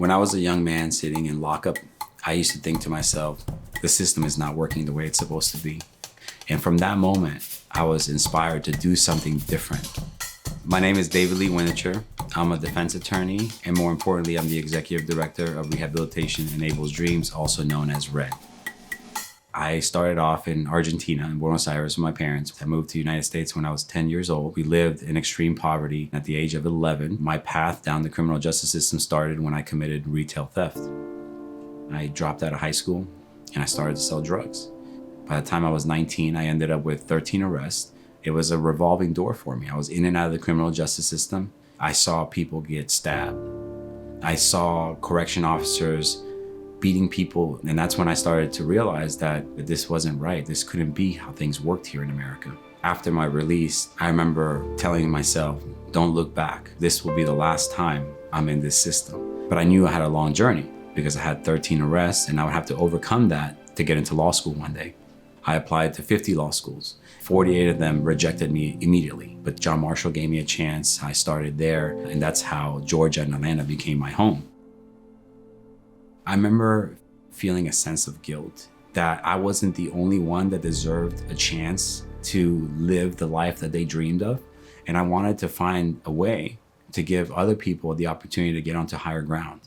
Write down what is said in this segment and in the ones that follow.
When I was a young man sitting in lockup, I used to think to myself, the system is not working the way it's supposed to be. And from that moment, I was inspired to do something different. My name is David Windecher. I'm a defense attorney, and more importantly, I'm the executive director of Rehabilitation Enables Dreams, also known as RED. I started off in Argentina, in Buenos Aires, with my parents. I moved to the United States when I was 10 years old. We lived in extreme poverty. At the age of 11, my path down the criminal justice system started when I committed retail theft. I dropped out of high school and I started to sell drugs. By the time I was 19, I ended up with 13 arrests. It was a revolving door for me. I was in and out of the criminal justice system. I saw people get stabbed. I saw correction officers beating people. And that's when I started to realize that this wasn't right. This couldn't be how things worked here in America. After my release, I remember telling myself, don't look back. This will be the last time I'm in this system. But I knew I had a long journey because I had 13 arrests and I would have to overcome that to get into law school one day. I applied to 50 law schools. 48 of them rejected me immediately, but John Marshall gave me a chance. I started there, and that's how Georgia and Atlanta became my home. I remember feeling a sense of guilt that I wasn't the only one that deserved a chance to live the life that they dreamed of. And I wanted to find a way to give other people the opportunity to get onto higher ground.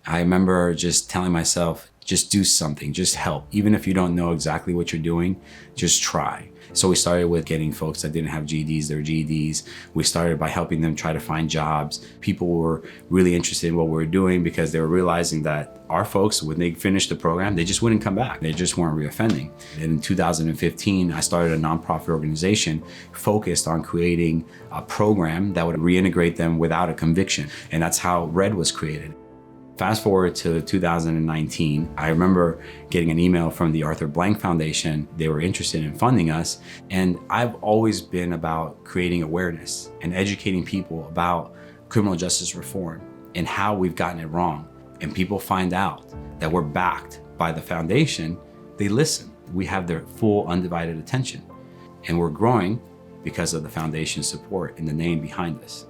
I remember just telling myself, just do something, just help. Even if you don't know exactly what you're doing, just try. So we started with getting folks that didn't have GEDs, their GEDs. We started by helping them try to find jobs. People were really interested in what we were doing because they were realizing that our folks, when they finished the program, they just wouldn't come back. They just weren't reoffending. And in 2015, I started a nonprofit organization focused on creating a program that would reintegrate them without a conviction. And that's how RED was created. Fast forward to 2019, I remember getting an email from the Arthur Blank Foundation. They were interested in funding us. And I've always been about creating awareness and educating people about criminal justice reform and how we've gotten it wrong. And people find out that we're backed by the foundation, they listen. We have their full undivided attention. And we're growing because of the foundation's support and the name behind us.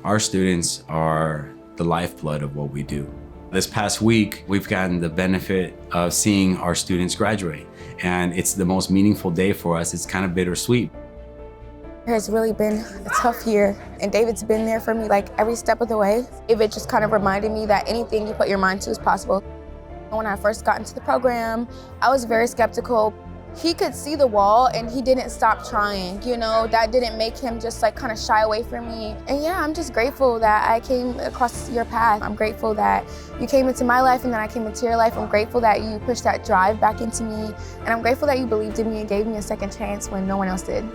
Our students are the lifeblood of what we do. This past week, we've gotten the benefit of seeing our students graduate, and it's the most meaningful day for us. It's kind of bittersweet. It has really been a tough year, and David's been there for me like every step of the way. It just kind of reminded me that anything you put your mind to is possible. When I first got into the program, I was very skeptical. He could see the wall and he didn't stop trying, you know, that didn't make him just like kind of shy away from me. And yeah, I'm just grateful that I came across your path. I'm grateful that you came into my life and then I came into your life. I'm grateful that you pushed that drive back into me. And I'm grateful that you believed in me and gave me a second chance when no one else did.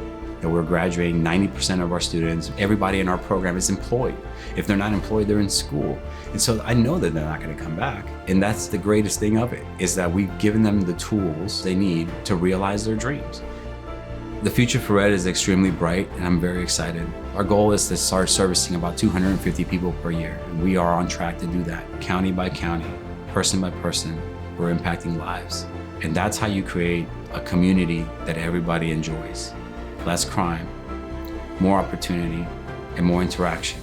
We're graduating 90% of our students. Everybody in our program is employed. If they're not employed, they're in school. And so I know that they're not going to come back. And that's the greatest thing of it, is that we've given them the tools they need to realize their dreams. The future for RED is extremely bright, and I'm very excited. Our goal is to start servicing about 250 people per year. And we are on track to do that, county by county, person by person. We're impacting lives. And that's how you create a community that everybody enjoys. Less crime, more opportunity, and more interaction.